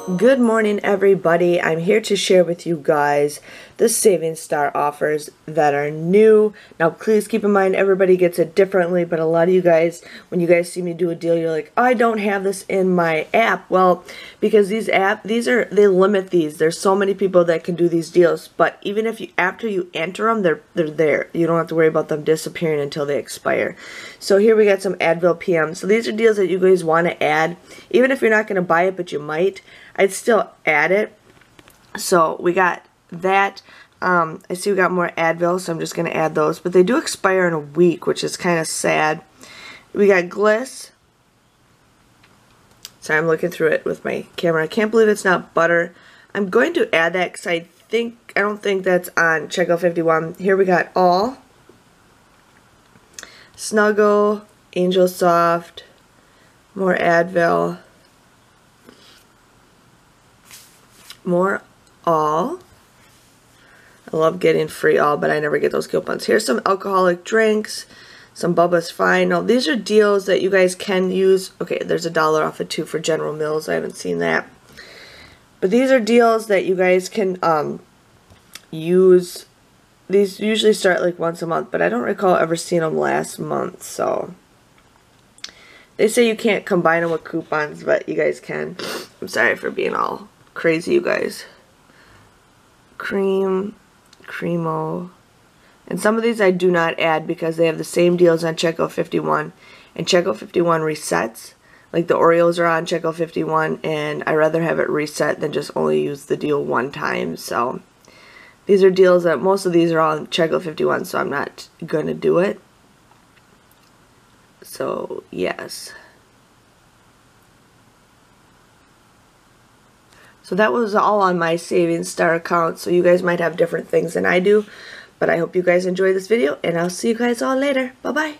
Good morning, everybody. I'm here to share with you guys the Savings Star offers that are new. Now, please keep in mind everybody gets it differently, but a lot of you guys, when you guys see me do a deal, you're like, I don't have this in my app. Well, because they limit these. There's so many people that can do these deals, but even if after you enter them, they're there. You don't have to worry about them disappearing until they expire. So here we got some Advil PM. So these are deals that you guys want to add, even if you're not going to buy it, but you might. I'd still add it. So we got that. I see we got more Advil, so I'm just going to add those. But they do expire in a week, which is kind of sad. We got Gliss. Sorry, I'm looking through it with my camera. I can't believe it's not butter. I'm going to add that because I don't think that's on checkout 51. Here we got All, Snuggle, Angel Soft, more Advil, more All. I love getting free All, but I never get those coupons. Here's some alcoholic drinks, some Bubba's Fine. Now, these are deals that you guys can use. Okay, there's $1 off it too for General Mills. I haven't seen that. But these are deals that you guys can use. These usually start like once a month, but I don't recall ever seeing them last month. So they say you can't combine them with coupons, but you guys can. I'm sorry for being all crazy, you guys. Cream, Cremo, and some of these I do not add because they have the same deals on checkout 51, and checkout 51 resets. Like the Oreos are on checkout 51, and I rather have it reset than just only use the deal one time. So these are deals that most of these are on checkout 51, so I'm not going to do it. So yes. So that was all on my Savings Star account, so you guys might have different things than I do. But I hope you guys enjoy this video, and I'll see you guys all later. Bye-bye.